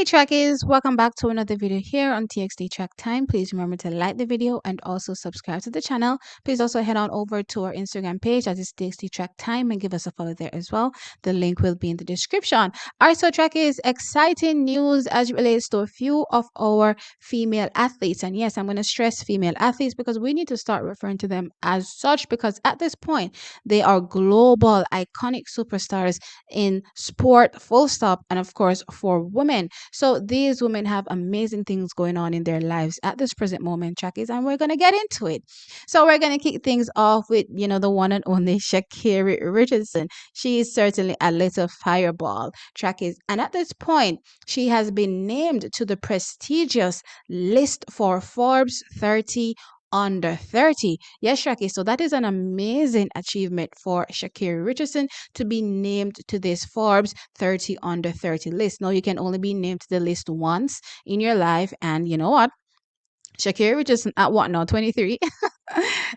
Hey trackies, welcome back to another video here on TXT Track Time. Please remember to like the video and also subscribe to the channel. Please also head on over to our Instagram page, that is TXT Track Time, and give us a follow there as well. The link will be in the description. Alright, so trackies, exciting news as it relates to a few of our female athletes. And yes, I'm going to stress female athletes because we need to start referring to them as such, because at this point they are global iconic superstars in sport, full stop, and of course for women. So these women have amazing things going on in their lives at this present moment, trackies, and we're gonna get into it. So we're gonna kick things off with the one and only Shacarri Richardson. She is certainly a little fireball, trackies, and at this point she has been named to the prestigious list for Forbes 30 under 30. Yes, Shaki. So that is an amazing achievement for Shacarri Richardson to be named to this Forbes 30 under 30 list. Now, you can only be named to the list once in your life. And you know what? Shacarri Richardson at what now, 23,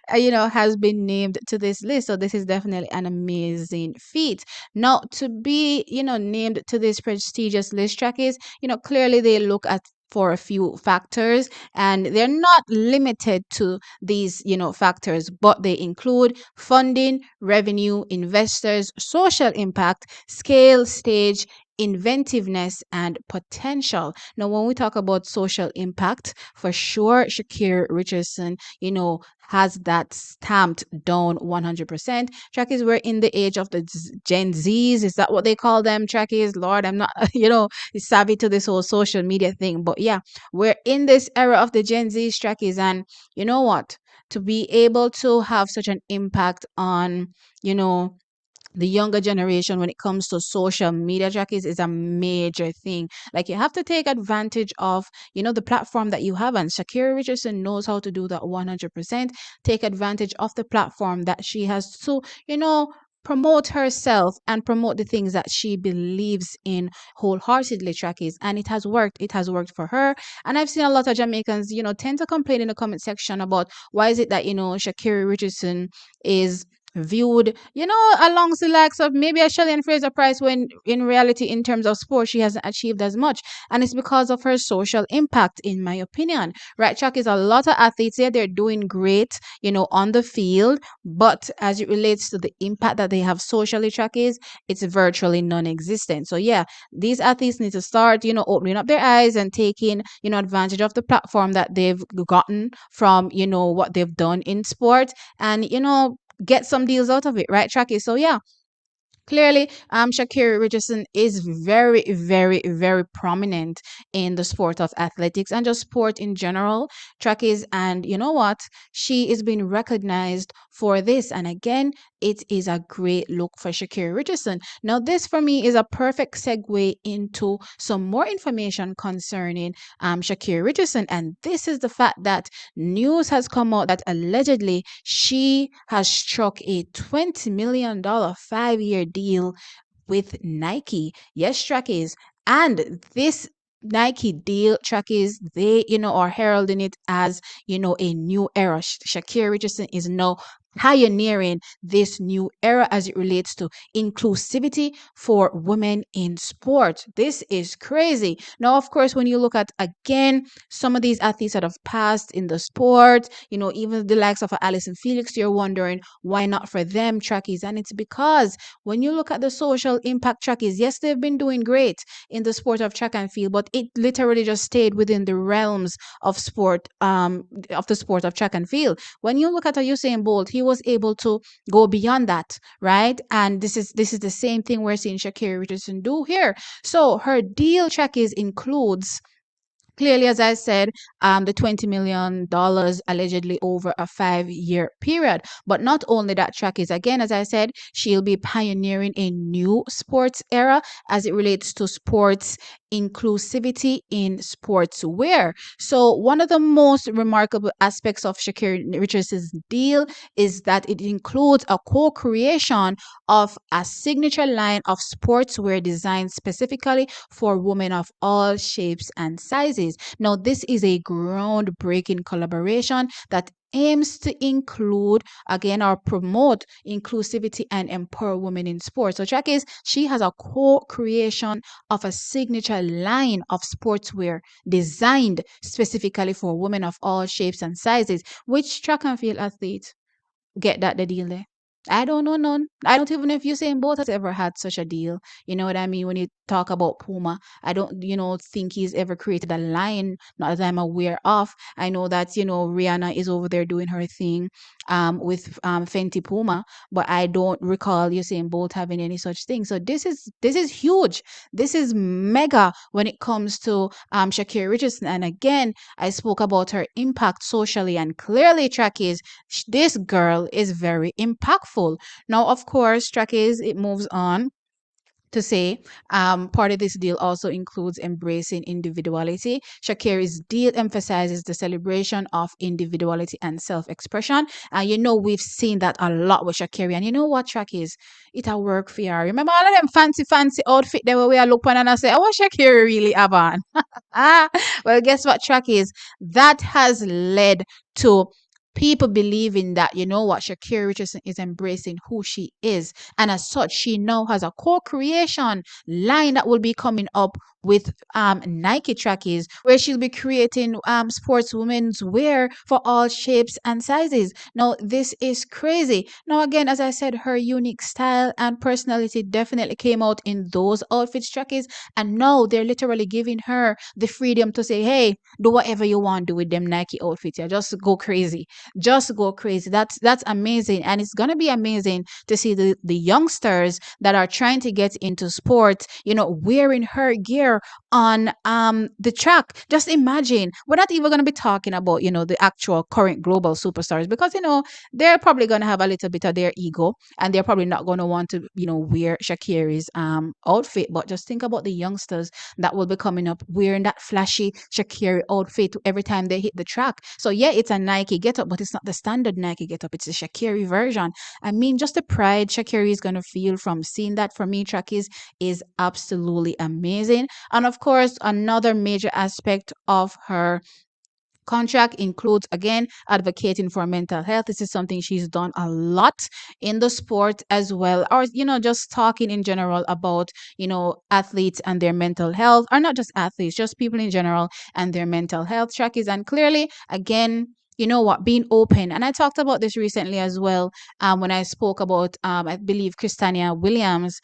has been named to this list. So this is definitely an amazing feat. Now, to be, named to this prestigious list, track is, clearly they look at for a few factors, and they're not limited to these factors, but they include funding, revenue, investors, social impact, scale, stage, inventiveness, and potential. Now, when we talk about social impact, for sure, Shacarri Richardson, has that stamped down 100%. Trackies, we're in the age of the Gen Zs. Is that what they call them? Trackies, Lord, I'm not, savvy to this whole social media thing. But yeah, we're in this era of the Gen Zs, trackies. And you know what? To be able to have such an impact on, the younger generation when it comes to social media, trackies, is a major thing. Like, you have to take advantage of the platform that you have, and Shacarri Richardson knows how to do that 100%. Take advantage of the platform that she has to promote herself and promote the things that she believes in wholeheartedly, trackies, and it has worked for her. And I've seen a lot of Jamaicans tend to complain in the comment section about why is it that Shacarri Richardson is viewed, along the likes of maybe a Shelly-Ann Fraser Price, when in reality, in terms of sport, she hasn't achieved as much. And it's because of her social impact, in my opinion. Right, Chuck, is a lot of athletes here, they're doing great, on the field, but as it relates to the impact that they have socially, Chuck, is it's virtually non-existent. So yeah, these athletes need to start, opening up their eyes and taking, advantage of the platform that they've gotten from, what they've done in sport, and get some deals out of it, right, Tracky? So yeah, clearly, Shacarri Richardson is very, very, very prominent in the sport of athletics and just sport in general, trackies. And you know what? She is being recognized for this. And again, it is a great look for Shacarri Richardson. Now, this for me is a perfect segue into some more information concerning Shacarri Richardson. And this is the fact that news has come out that allegedly she has struck a $20 million 5-year deal with Nike. Yes, trackies. And this Nike deal, trackies, they, are heralding it as, a new era. Shacarri Richardson is now pioneering this new era as it relates to inclusivity for women in sport. This is crazy. Now, of course, when you look at again some of these athletes that have passed in the sport, even the likes of Alison Felix, you're wondering why not for them, trackies. And it's because when you look at the social impact, trackies, yes, they've been doing great in the sport of track and field, but it literally just stayed within the realms of sport, of the sport of track and field. When you look at a Usain Bolt, he was able to go beyond that, right? And this is the same thing we're seeing Shacarri Richardson do here. So her deal, trackies, includes, clearly, as I said, the $20 million allegedly over a 5-year period. But not only that, track is, again, as I said, she'll be pioneering a new sports era as it relates to sports inclusivity in sportswear. So one of the most remarkable aspects of Shacarri Richardson's deal is that it includes a co-creation of a signature line of sportswear designed specifically for women of all shapes and sizes. Now, this is a groundbreaking collaboration that aims to include again or promote inclusivity and empower women in sports. So track is she has a co-creation of a signature line of sportswear designed specifically for women of all shapes and sizes. Which track and field athlete get that the deal there? I don't know none. I don't even know if Usain Bolt has ever had such a deal. You know what I mean? When you talk about Puma, I don't, think he's ever created a line, not that I'm aware of. I know that, Rihanna is over there doing her thing with Fenty Puma, but I don't recall Usain Bolt having any such thing. So this is huge. This is mega when it comes to Shacarri Richardson. And again, I spoke about her impact socially, and clearly track is this girl is very impactful. Now, of course, track is it moves on to say part of this deal also includes embracing individuality. Shakari's deal emphasizes the celebration of individuality and self-expression. And we've seen that a lot with Shakari. And you know what track is? It a work for her. Remember all of them fancy outfit there where we are looking and I say, oh, Shakari really have on. Well, guess what track is? That has led to people believing that Shakira Richardson is embracing who she is, and as such she now has a co-creation line that will be coming up with Nike trackies, where she'll be creating sports women's wear for all shapes and sizes. Now this is crazy. Now again, as I said, her unique style and personality definitely came out in those outfits trackies, and now they're literally giving her the freedom to say, hey, do whatever you want to do with them Nike outfits. Yeah, just go crazy. That's amazing, and it's gonna be amazing to see the youngsters that are trying to get into sports, wearing her gear on the track. Just imagine, we're not even gonna be talking about the actual current global superstars, because they're probably gonna have a little bit of their ego, and they're probably not gonna want to wear Shakiri's outfit. But just think about the youngsters that will be coming up wearing that flashy Shakiri outfit every time they hit the track. So yeah, it's a Nike get up, but it's not the standard Nike get up. It's the Shakiri version. I mean, just the pride Shakiri is gonna feel from seeing that, for me, track is absolutely amazing. And of course, another major aspect of her contract includes again advocating for mental health. This is something she's done a lot in the sport as well, or just talking in general about athletes and their mental health, or not just athletes, just people in general and their mental health trackies. And clearly again, being open. And I talked about this recently as well, when I spoke about I believe Christania Williams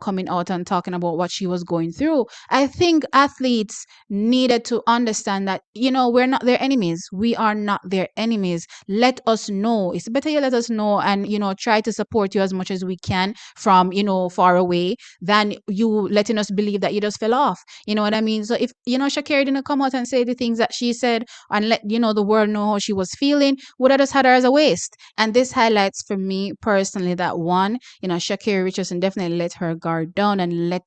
coming out and talking about what she was going through. I think athletes needed to understand that we're not their enemies. We are not their enemies. Let us know. It's better you let us know, and try to support you as much as we can from far away, than you letting us believe that you just fell off. You know what I mean? So if Shakira didn't come out and say the things that she said and let the world know how she was feeling, would have just had her as a waste. And this highlights for me personally that one, Shakira Richardson definitely let her guard down and let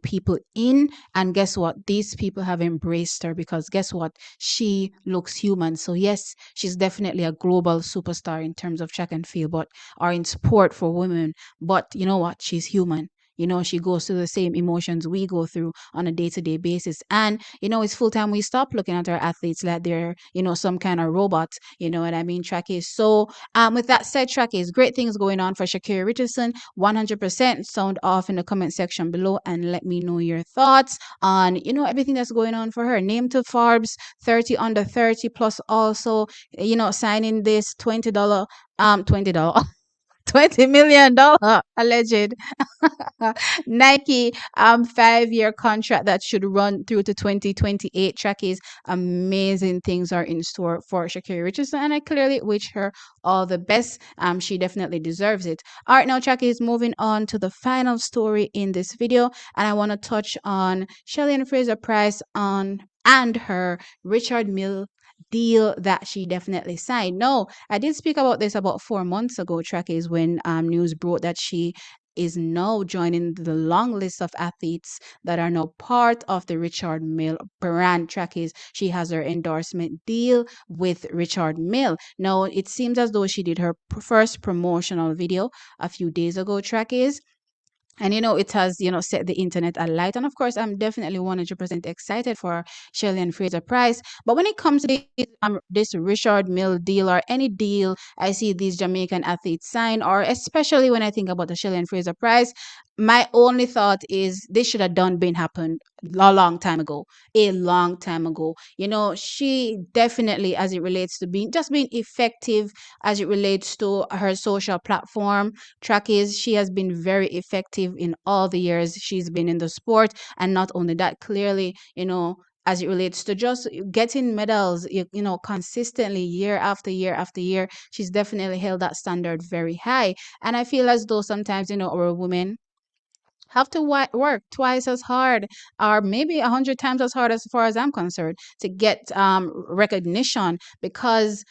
people in. And guess what? These people have embraced her, because guess what? She looks human. So yes, she's definitely a global superstar in terms of track and field, but or in sport for women. But you know what? She's human. She goes through the same emotions we go through on a day-to-day basis. And it's full time we stop looking at our athletes like they're some kind of robot. You know what I mean? Track is so with that said, track is great things going on for Shakira Richardson. 100% sound off in the comment section below and let me know your thoughts on everything that's going on for her. Name to Forbes 30 under 30, plus also signing this $20 $20 million alleged Nike 5-year contract that should run through to 2028. Trackies, amazing things are in store for Shakira Richardson, and I clearly wish her all the best. She definitely deserves it. All right, now Trackies, moving on to the final story in this video, and I want to touch on Shelly-Ann Fraser Price on and her Richard Mille deal that she definitely signed. No, I did speak about this about 4 months ago, Trackies, when news broke that she is now joining the long list of athletes that are now part of the Richard Mille brand. Trackies, she has her endorsement deal with Richard Mille. Now, it seems as though she did her first promotional video a few days ago, Trackies, And it has set the internet alight. And of course, I'm definitely 100% excited for Shelly-Ann Fraser Price. But when it comes to this Richard Mille deal, or any deal I see these Jamaican athletes sign, or especially when I think about the Shelly-Ann Fraser Price, my only thought is this should have been happened a long time ago. A long time ago. She definitely, as it relates to being effective, as it relates to her social platform track, is she has been very effective in all the years she's been in the sport. And not only that, clearly, as it relates to just getting medals, consistently, year after year after year, she's definitely held that standard very high. And I feel as though sometimes, our women have to work twice as hard, or maybe 100 times as hard, as far as I'm concerned, to get recognition, because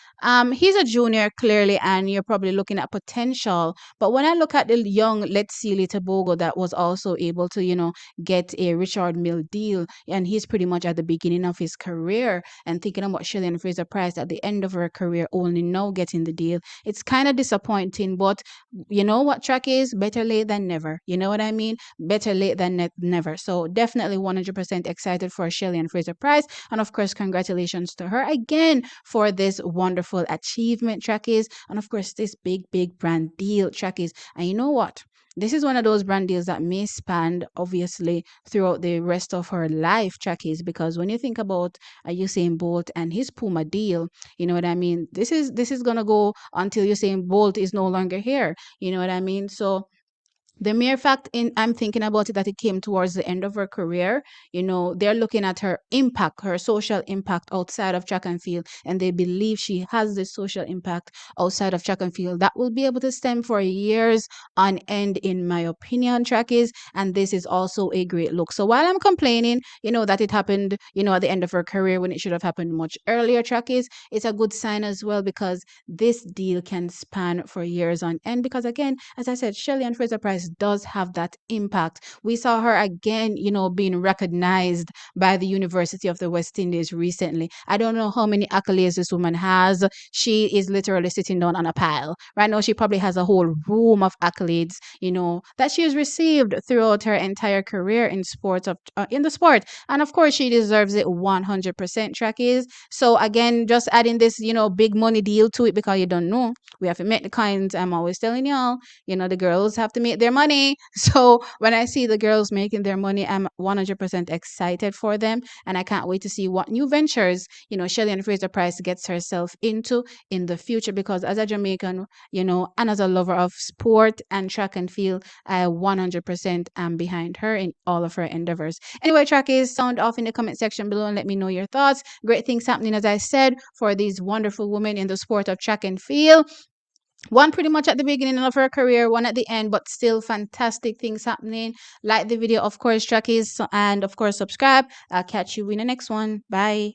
he's a junior, clearly, and you're probably looking at potential. But when I look at the young, let's see, Tobago, that was also able to get a Richard Mille deal, and he's pretty much at the beginning of his career, and thinking about Shelly-Ann Fraser Price at the end of her career, only now getting the deal, it's kind of disappointing. But you know what track is? Better late than never. You know what I mean? Better late than never. So definitely 100% excited for Shelly-Ann Fraser Price. And of course, congratulations to her again for this wonderful achievement, Trackies. And of course, this big, big brand deal, Trackies. And you know what? This is one of those brand deals that may span, obviously, throughout the rest of her life, Trackies, because when you think about Usain Bolt and his Puma deal, you know what I mean? This is gonna go until Usain Bolt is no longer here. You know what I mean? So the mere fact, I'm thinking about it, that it came towards the end of her career, they're looking at her impact, her social impact outside of track and field, and they believe she has this social impact outside of track and field that will be able to stem for years on end, in my opinion, track is. And this is also a great look. So while I'm complaining, that it happened, at the end of her career, when it should have happened much earlier, track is, it's a good sign as well, because this deal can span for years on end. Because again, as I said, Shelly-Ann Fraser Price does have that impact. We saw her again, being recognized by the University of the West Indies recently. I don't know how many accolades this woman has. She is literally sitting down on a pile. Right now, she probably has a whole room of accolades, that she has received throughout her entire career in the sport. And of course, she deserves it 100%, track is. So again, just adding this, big money deal to it, because you don't know. We have to make the coins. I'm always telling y'all, the girls have to make their money. So when I see the girls making their money, I'm 100% excited for them. And I can't wait to see what new ventures, Shelly-Ann Fraser Price gets herself into in the future. Because as a Jamaican, and as a lover of sport and track and field, I 100% am behind her in all of her endeavors. Anyway, trackies, sound off in the comment section below and let me know your thoughts. Great things happening, as I said, for these wonderful women in the sport of track and field. One pretty much at the beginning of her career, one at the end, but still fantastic things happening. Like the video, of course, trackies, and of course, subscribe. I'll catch you in the next one. Bye.